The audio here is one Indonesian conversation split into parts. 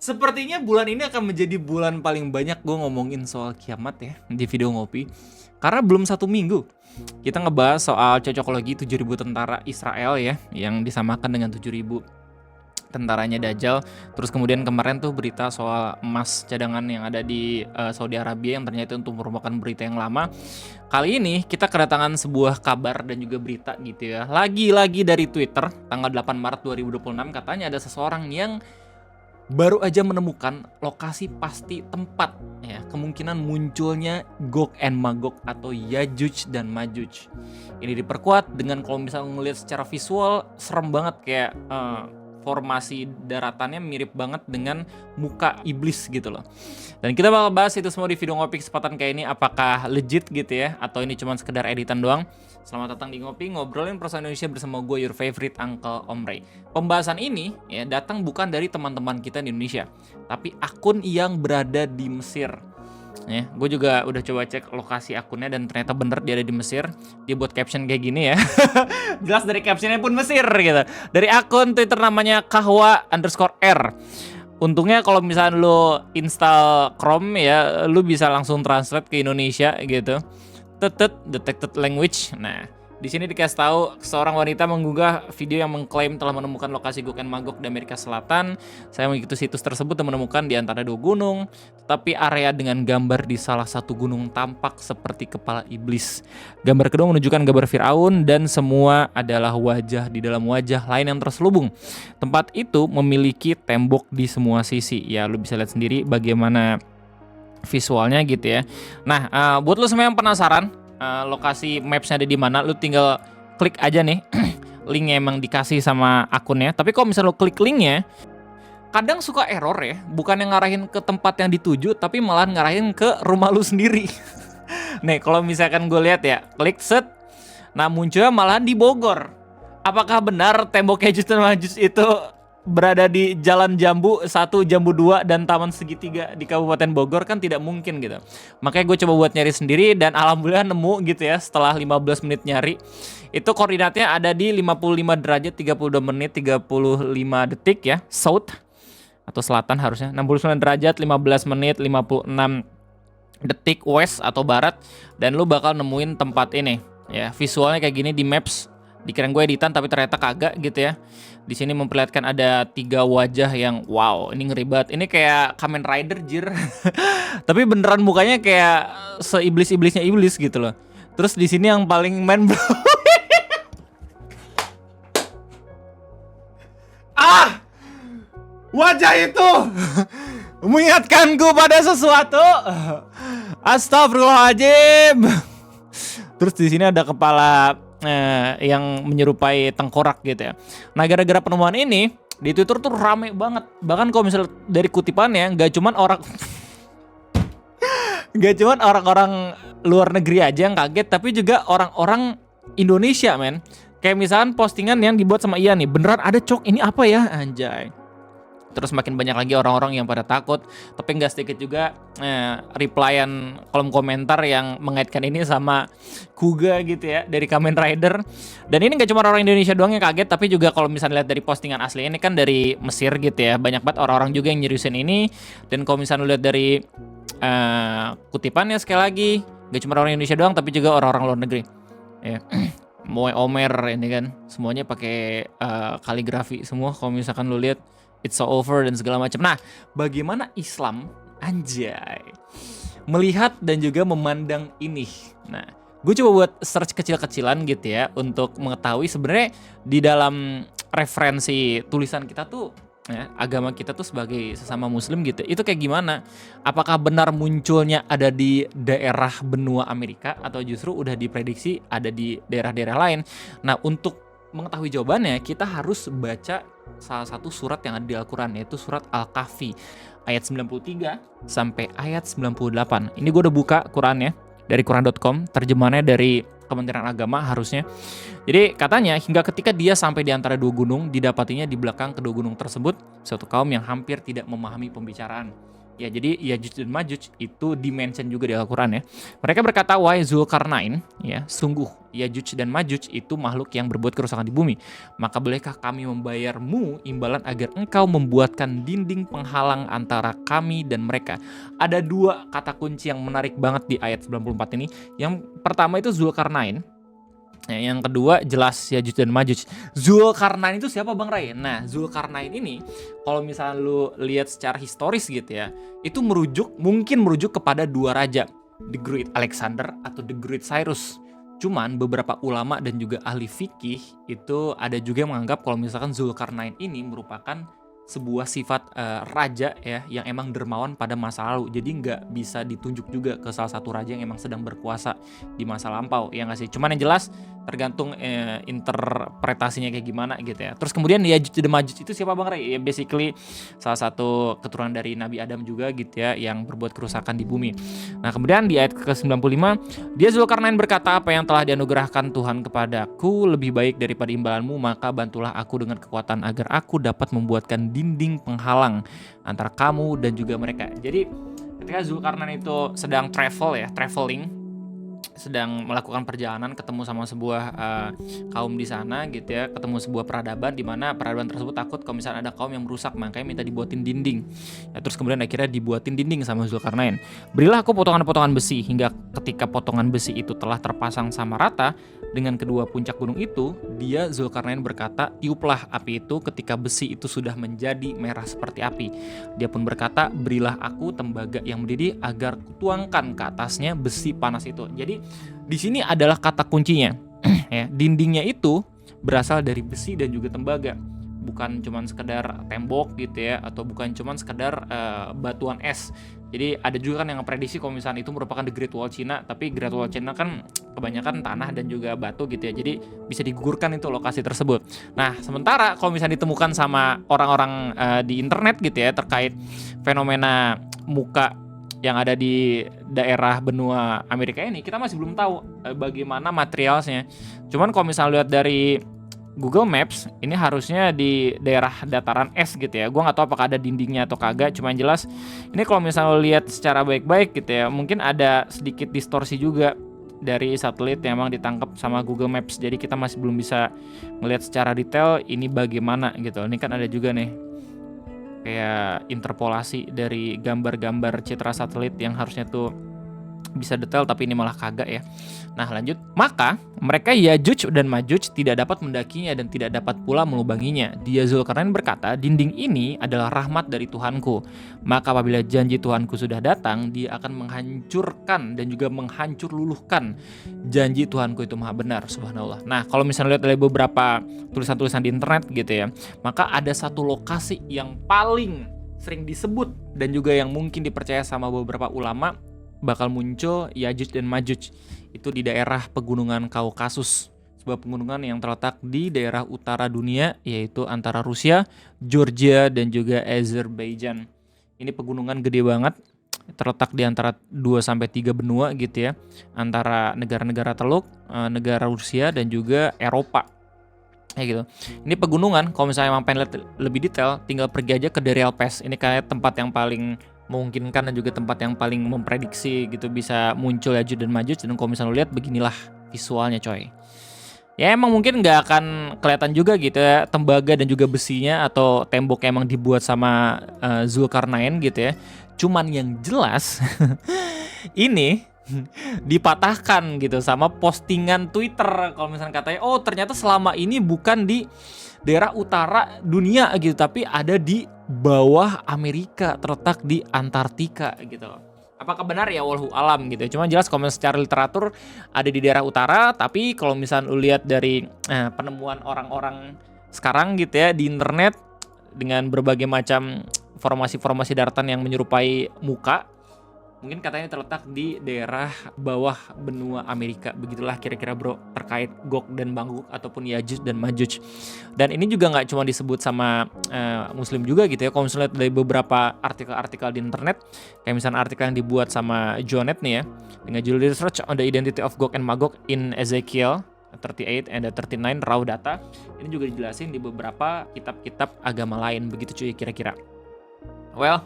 Sepertinya bulan ini akan menjadi bulan paling banyak gue ngomongin soal kiamat ya di video ngopi. Karena belum 1 minggu kita ngebahas soal cocokologi 7.000 tentara Israel ya, yang disamakan dengan 7.000 tentaranya Dajjal. Terus kemudian kemarin tuh berita soal emas cadangan yang ada di Saudi Arabia yang ternyata itu merupakan berita yang lama. Kali ini kita kedatangan sebuah kabar dan juga berita gitu ya. Lagi-lagi dari Twitter tanggal 8 Maret 2026 katanya ada seseorang yang baru aja menemukan lokasi pasti tempat ya kemungkinan munculnya Gog and Magog atau Yajuj dan Majuj. Ini diperkuat dengan kalau misalnya ngelihat secara visual serem banget kayak formasi daratannya mirip banget dengan muka iblis gitu loh. Dan kita bakal bahas itu semua di video ngopi kesempatan kayak ini, apakah legit gitu ya atau ini cuma sekedar editan doang. Selamat datang di Ngopi, ngobrolin persoalan Indonesia bersama gue, your favorite Uncle Om Ray. Pembahasan ini ya datang bukan dari teman-teman kita di Indonesia, tapi akun yang berada di Mesir. Ya, gue juga udah coba cek lokasi akunnya dan ternyata bener dia ada di Mesir. Dia buat caption kayak gini ya. Jelas dari captionnya pun Mesir gitu. Dari akun Twitter namanya kahwa_r. Untungnya kalau misalnya lo install Chrome ya, lo bisa langsung translate ke Indonesia gitu. Detected language. Nah, di sini dikasih tahu seorang wanita mengunggah video yang mengklaim telah menemukan lokasi Gog and Magog di Amerika Selatan. Saya mengikuti situs tersebut dan menemukan di antara 2 gunung, tetapi area dengan gambar di salah satu gunung tampak seperti kepala iblis. Gambar kedua menunjukkan gambar Firaun dan semua adalah wajah di dalam wajah lain yang terselubung. Tempat itu memiliki tembok di semua sisi. Ya, lu bisa lihat sendiri bagaimana visualnya gitu ya. Nah, buat lo semua yang penasaran lokasi mapsnya ada di mana, lo tinggal klik aja nih linknya emang dikasih sama akunnya. Tapi kalau misalnya lo klik linknya, kadang suka error ya, bukan yang ngarahin ke tempat yang dituju, tapi malah ngarahin ke rumah lo sendiri. Nih, kalau misalkan gue lihat ya, klik set, nah munculnya malah di Bogor. Apakah benar tembok Yajuj dan Majuj itu berada di Jalan Jambu 1, Jambu 2, dan Taman Segitiga di Kabupaten Bogor? Kan tidak mungkin gitu. Makanya gue coba buat nyari sendiri dan alhamdulillah nemu gitu ya setelah 15 menit nyari. Itu koordinatnya ada di 55 derajat 32 menit 35 detik ya, south atau selatan harusnya. 69 derajat 15 menit 56 detik west atau barat, dan lu bakal nemuin tempat ini. Ya, visualnya kayak gini di maps. Dikirain gue editan tapi ternyata kagak gitu ya. Di sini memperlihatkan ada 3 wajah yang wow, ini ngeri banget. Ini kayak Kamen Rider jir. Tapi beneran mukanya kayak seiblis-iblisnya iblis gitu loh. Terus di sini yang paling main wajah itu mengingatkanku pada sesuatu. Astagfirullahaladzim. Terus di sini ada kepala yang menyerupai tengkorak gitu ya. Nah, gara-gara penemuan ini di Twitter tuh rame banget. Bahkan kalau misalnya dari kutipannya nggak cuman orang-orang luar negeri aja yang kaget, tapi juga orang-orang Indonesia, men. Kayak misalkan postingan yang dibuat sama Ian nih, beneran ada cok, ini apa ya, anjay. Terus makin banyak lagi orang-orang yang pada takut. Tapi nggak sedikit juga replyan kolom komentar yang mengaitkan ini sama Kuga gitu ya, dari Kamen Rider. Dan ini nggak cuma orang Indonesia doang yang kaget, tapi juga kalau misalnya lihat dari postingan asli ini kan dari Mesir gitu ya, banyak banget orang-orang juga yang nyeriusin ini. Dan kalau misalnya lihat dari kutipannya sekali lagi, nggak cuma orang Indonesia doang, tapi juga orang-orang luar negeri ya. Moe Omer ini kan semuanya pakai kaligrafi semua. Kalau misalkan lu lihat it's so over dan segala macam. Nah, bagaimana Islam anjay melihat dan juga memandang ini? Nah, gue coba buat search kecil-kecilan gitu ya untuk mengetahui sebenarnya di dalam referensi tulisan kita tuh ya, agama kita tuh sebagai sesama muslim gitu, itu kayak gimana? Apakah benar munculnya ada di daerah benua Amerika atau justru udah diprediksi ada di daerah-daerah lain? Nah, untuk mengetahui jawabannya, kita harus baca salah satu surat yang ada di Al-Quran, yaitu surat Al-Kahfi ayat 93 sampai ayat 98. Ini gue udah buka Qurannya dari Quran.com, terjemahannya dari Kementerian Agama harusnya. Jadi katanya hingga ketika dia sampai di antara 2 gunung, didapatinya di belakang kedua gunung tersebut suatu kaum yang hampir tidak memahami pembicaraan. Ya, jadi Yajuj dan Majuj itu dimention juga di Al-Quran ya. Mereka berkata, wahai Zulkarnain, ya, sungguh Yajuj dan Majuj itu makhluk yang berbuat kerusakan di bumi. Maka bolehkah kami membayarmu imbalan agar engkau membuatkan dinding penghalang antara kami dan mereka? Ada dua kata kunci yang menarik banget di ayat 94 ini. Yang pertama itu Zulkarnain. Yang kedua jelas Yajuj dan Majuj. Zulkarnain itu siapa Bang Ray? Nah, Zulkarnain ini kalau misalnya lu lihat secara historis gitu ya, itu mungkin merujuk kepada dua raja, The Great Alexander atau The Great Cyrus. Cuman beberapa ulama dan juga ahli fikih itu ada juga yang menganggap kalau misalkan Zulkarnain ini merupakan sebuah sifat raja ya yang emang dermawan pada masa lalu. Jadi nggak bisa ditunjuk juga ke salah satu raja yang emang sedang berkuasa di masa lampau, ya nggak sih? Cuman yang jelas tergantung interpretasinya kayak gimana gitu ya. Terus kemudian Yajuj dan Majuj itu siapa Bang Ray? Ya basically salah satu keturunan dari Nabi Adam juga gitu ya, yang berbuat kerusakan di bumi. Nah kemudian di ayat ke-95, dia Zulkarnain berkata, apa yang telah dianugerahkan Tuhan kepadaku lebih baik daripada imbalanmu, maka bantulah aku dengan kekuatan agar aku dapat membuatkan dinding penghalang antara kamu dan juga mereka. Jadi ketika Zulkarnain itu sedang traveling, sedang melakukan perjalanan, ketemu sama sebuah kaum di sana gitu ya, ketemu sebuah peradaban di mana peradaban tersebut takut kalau misalnya ada kaum yang merusak, makanya minta dibuatin dinding. Ya, terus kemudian akhirnya dibuatin dinding sama Zulkarnain. Berilah aku potongan-potongan besi, hingga ketika potongan besi itu telah terpasang sama rata dengan kedua puncak gunung itu, dia Zulkarnain berkata, tiuplah api itu ketika besi itu sudah menjadi merah seperti api. Dia pun berkata, berilah aku tembaga yang mendidih agar kutuangkan ke atasnya besi panas itu. Jadi di sini adalah kata kuncinya. Ya, dindingnya itu berasal dari besi dan juga tembaga. Bukan cuman sekedar tembok gitu ya, atau bukan cuman sekedar batuan es. Jadi ada juga kan yang prediksi kalau misalnya itu merupakan The Great Wall China, tapi Great Wall China kan kebanyakan tanah dan juga batu gitu ya. Jadi bisa digugurkan itu lokasi tersebut. Nah, sementara kalau misalnya ditemukan sama orang-orang di internet gitu ya terkait fenomena muka yang ada di daerah benua Amerika ini, kita masih belum tahu bagaimana materialnya. Cuman kalau misalnya lihat dari Google Maps, ini harusnya di daerah dataran es gitu ya. Gua nggak tahu apakah ada dindingnya atau kagak. Cuma yang jelas, ini kalau misalnya lihat secara baik-baik gitu ya, mungkin ada sedikit distorsi juga dari satelit yang memang ditangkap sama Google Maps. Jadi kita masih belum bisa melihat secara detail ini bagaimana gitu. Ini kan ada juga nih kayak interpolasi dari gambar-gambar citra satelit yang harusnya tuh bisa detail, tapi ini malah kagak ya. Nah lanjut, maka mereka Yajuj dan Majuj tidak dapat mendakinya dan tidak dapat pula melubanginya. Dia Zulkarnain berkata, dinding ini adalah rahmat dari Tuhanku. Maka apabila janji Tuhanku sudah datang, dia akan menghancurkan dan juga menghancur luluhkan janji Tuhanku itu maha benar. Subhanallah. Nah kalau misalnya lihat dari beberapa tulisan-tulisan di internet gitu ya, maka ada satu lokasi yang paling sering disebut dan juga yang mungkin dipercaya sama beberapa ulama bakal muncul Yajuj dan Majuj. Itu di daerah pegunungan Kaukasus, sebuah pegunungan yang terletak di daerah utara dunia, yaitu antara Rusia, Georgia, dan juga Azerbaijan. Ini pegunungan gede banget, terletak di antara 2-3 benua gitu ya, antara negara-negara Teluk, negara Rusia, dan juga Eropa. Kayak gitu. Ini pegunungan, kalau misalnya emang pengen lihat lebih detail, tinggal pergi aja ke Deri Alpes. Ini kayak tempat yang paling memungkinkan dan juga tempat yang paling memprediksi gitu bisa muncul Yajuj dan Majuj. Dan kalau misalnya lihat beginilah visualnya coy. Ya emang mungkin nggak akan kelihatan juga gitu ya tembaga dan juga besinya atau tembok yang emang dibuat sama Zulkarnain gitu ya. Cuman yang jelas ini dipatahkan gitu sama postingan Twitter. Kalau misalnya katanya, oh ternyata selama ini bukan di daerah utara dunia gitu, tapi ada di bawah Amerika, terletak di Antartika gitu. Apakah benar ya, wallahu alam gitu. Cuma jelas kalau secara literatur ada di daerah utara, tapi kalau misalnya lu lihat dari penemuan orang-orang sekarang gitu ya di internet dengan berbagai macam formasi-formasi daratan yang menyerupai muka, mungkin katanya terletak di daerah bawah benua Amerika. Begitulah kira-kira bro terkait Gog dan Magog ataupun Yajuj dan Majuj. Dan ini juga nggak cuma disebut sama Muslim juga gitu ya. Kalau misalnya dari beberapa artikel-artikel di internet, kayak misalnya artikel yang dibuat sama Jonet nih ya, dengan judul Research on the Identity of Gog and Magog in Ezekiel 38 and 39 raw data. Ini juga dijelasin di beberapa kitab-kitab agama lain. Begitu cuy kira-kira. Well,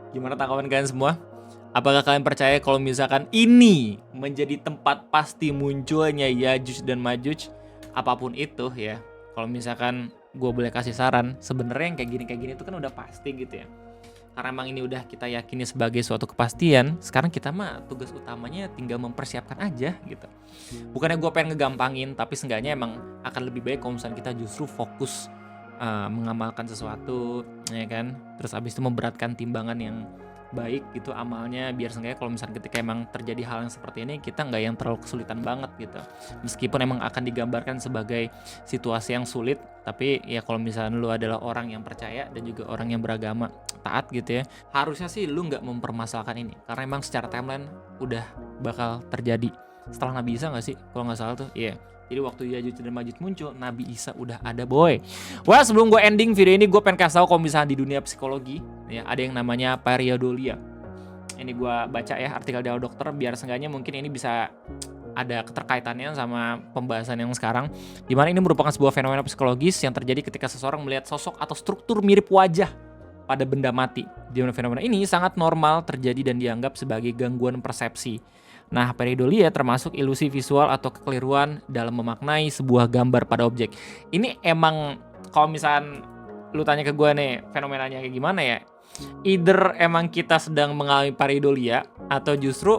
Gimana tanggapan kalian semua? Apakah kalian percaya kalau misalkan ini menjadi tempat pasti munculnya Yajuj dan Majuj? Apapun itu ya. Kalau misalkan gue boleh kasih saran, sebenarnya yang kayak gini itu kan udah pasti gitu ya. Karena emang ini udah kita yakini sebagai suatu kepastian, sekarang kita mah tugas utamanya tinggal mempersiapkan aja gitu. Bukannya gue pengen ngegampangin, tapi seenggaknya emang akan lebih baik kalau misalnya kita justru fokus mengamalkan sesuatu, ya kan. Terus abis itu memberatkan timbangan yang baik gitu amalnya, biar seenggaknya kalau misalnya ketika emang terjadi hal yang seperti ini, kita nggak yang terlalu kesulitan banget gitu. Meskipun emang akan digambarkan sebagai situasi yang sulit, tapi ya kalau misalnya lu adalah orang yang percaya dan juga orang yang beragama taat gitu ya, harusnya sih lu nggak mempermasalahkan ini, karena emang secara timeline udah bakal terjadi setelah Nabi Isa nggak sih kalau nggak salah tuh, iya. Jadi waktu Yajuj dan Majuj muncul, Nabi Isa udah ada boy. Wah, sebelum gue ending video ini, gue pengen kasih tau kalau misalnya di dunia psikologi ya ada yang namanya pareidolia. Ini gue baca ya artikel dari dokter, biar seenggaknya mungkin ini bisa ada keterkaitannya sama pembahasan yang sekarang, dimana ini merupakan sebuah fenomena psikologis yang terjadi ketika seseorang melihat sosok atau struktur mirip wajah pada benda mati. Di mana fenomena ini sangat normal terjadi dan dianggap sebagai gangguan persepsi. Nah, pareidolia termasuk ilusi visual atau kekeliruan dalam memaknai sebuah gambar pada objek. Ini emang kalau misalkan lu tanya ke gue nih fenomenanya kayak gimana ya, either emang kita sedang mengalami pareidolia atau justru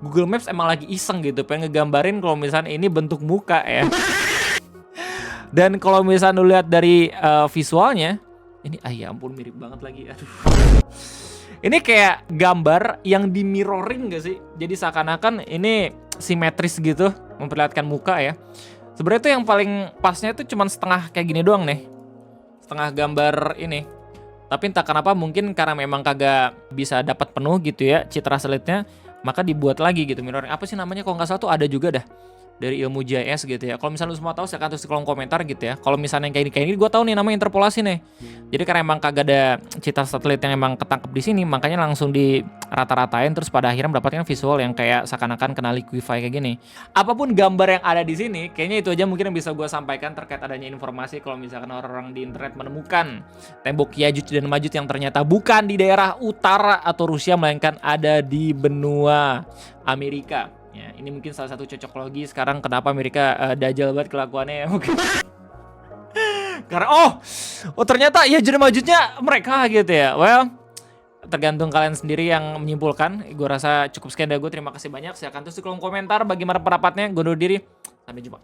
Google Maps emang lagi iseng gitu pengen ngegambarin kalau misalnya ini bentuk muka ya. Dan kalau misalnya lu lihat dari visualnya, ini ya ampun mirip banget lagi, aduh. Ini kayak gambar yang di mirroring gak sih? Jadi seakan-akan ini simetris gitu, memperlihatkan muka ya. Sebenarnya tuh yang paling pasnya tuh cuman setengah kayak gini doang nih. Setengah gambar ini. Tapi entah kenapa mungkin karena memang kagak bisa dapat penuh gitu ya citra selitnya, maka dibuat lagi gitu mirroring. Apa sih namanya kalau nggak salah tuh ada juga dah dari ilmu GIS gitu ya. Kalau misalnya lu semua tahu silahkan tulis di kolom komentar gitu ya. Kalau misalnya yang kayak ini gue tahu nih namanya interpolasi nih. Jadi karena emang kagak ada citra satelit yang emang ketangkep di sini, makanya langsung di rata-ratain terus pada akhirnya mendapatkan visual yang kayak seakan-akan kena liquify kayak gini. Apapun gambar yang ada di sini, kayaknya itu aja mungkin yang bisa gue sampaikan terkait adanya informasi kalau misalkan orang-orang di internet menemukan tembok Yajuj dan Majuj yang ternyata bukan di daerah utara atau Rusia melainkan ada di benua Amerika. Ya, ini mungkin salah satu cocok logi sekarang kenapa Amerika dajal banget kelakuannya ya mungkin. Karena oh ternyata ya jadi Majujnya mereka gitu ya. Well, tergantung kalian sendiri yang menyimpulkan. Gue rasa cukup sekian dari gue. Terima kasih banyak. Silahkan tulis di kolom komentar bagaimana pendapatnya. Gue undur diri. Sampai jumpa.